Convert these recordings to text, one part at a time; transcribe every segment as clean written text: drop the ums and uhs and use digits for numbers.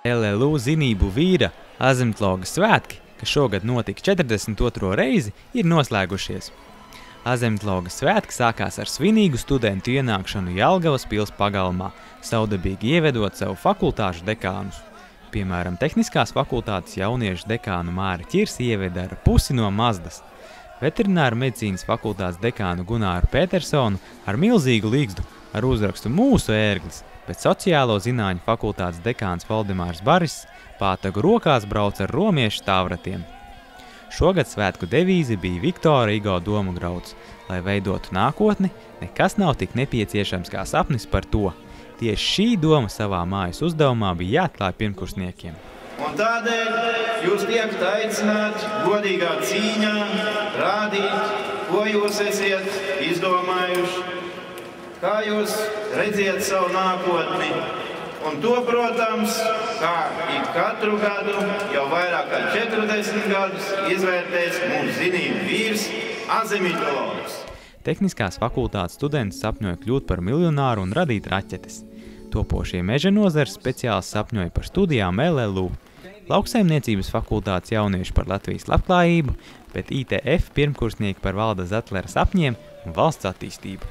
LLU zinību vīra Azemtloga svētki, kas šogad notika 42. reizi, ir noslēgušies. Azemtloga svētki sākās ar svinīgu studentu ienākšanu Jelgavas pils pagalmā, saudabīgi ievedot sev fakultāšu dekānus. Piemēram, Tehniskās fakultātes jauniešu dekānu Māri Ķirsi ieveda ar pusi no Mazdas, Veterināra medicīnas fakultātes dekānu Gunāru Petersonu ar milzīgu līgzdu ar uzrakstu Mūsu ērglis, bet Sociālo zināņu fakultātes dekāns Valdemārs Baris pātagu rokās brauc ar romiešu stāvratiem. Šogad svētku devīze bija Viktora Igo domu grauds, lai veidotu nākotni, nekas nav tik nepieciešams kā sapnis par to. Tieši šī doma savā mājas uzdevumā bija jāatklāj pirmkursniekiem. Un tādēļ jūs tiekat aicināti godīgā cīņā rādīt, ko jūs esiet izdomājuši, kā jūs redziet savu nākotni. Un to, protams, kā ik katru gadu, jau vairāk kā 40 gadus izvērtēs mūsu zinību vīrs azemtologs. Tehniskās fakultātes studenti sapņoja kļūt par miljonāru un radīt raķetes. Topošie meža nozares speciālisti sapņoja par studijām LLU. Lauksaimniecības fakultātes jaunieši par Latvijas labklājību, bet ITF pirmkursnieki par Valda Zetlera sapņiem un valsts attīstību.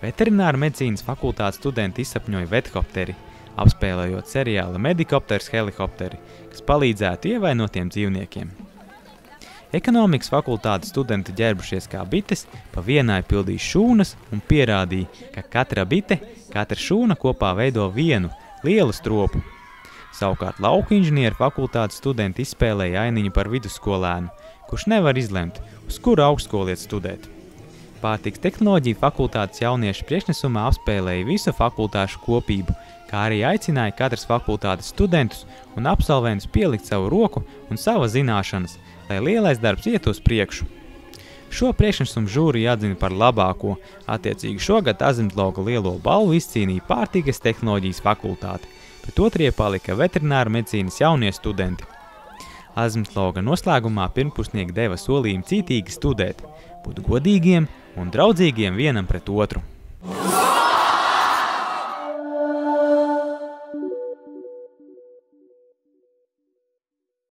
Veterināra medicīnas fakultātes studenti izsapņoja vetkopteri, apspēlējot seriāla Medikopters helikopteri, kas palīdzētu ievainotiem dzīvniekiem. Ekonomikas fakultātes studenti ģērbušies kā bites, pa vienai pildīja šūnas un pierādīja, ka katra bite, katra šūna kopā veido vienu lielu stropu. Savukārt lauku inženieru fakultātes studenti izspēlēja ainiņu par vidusskolēnu, kurš nevar izlemt, uz kuru augstskoliet studēt. Pārtikas tehnoloģiju fakultātes jauniešu priekšnesumā apspēlēja visu fakultāšu kopību, kā arī aicināja katras fakultātes studentus un absolventus pielikt savu roku un savas zināšanas, lai lielais darbs iet uz priekšu. Šo priekšnesumu žūrija atzina par labāko, attiecīgi šogad Azemtloga lielo balvu izcīnīja Pārtikas tehnoloģijas fakultāte, bet otrie palika Veterināra medicīnas jaunie studenti. Azemtloga noslēgumā pirmkursnieki deva solījumu cītīgi studēt, būt godīgiem un draudzīgiem vienam pret otru.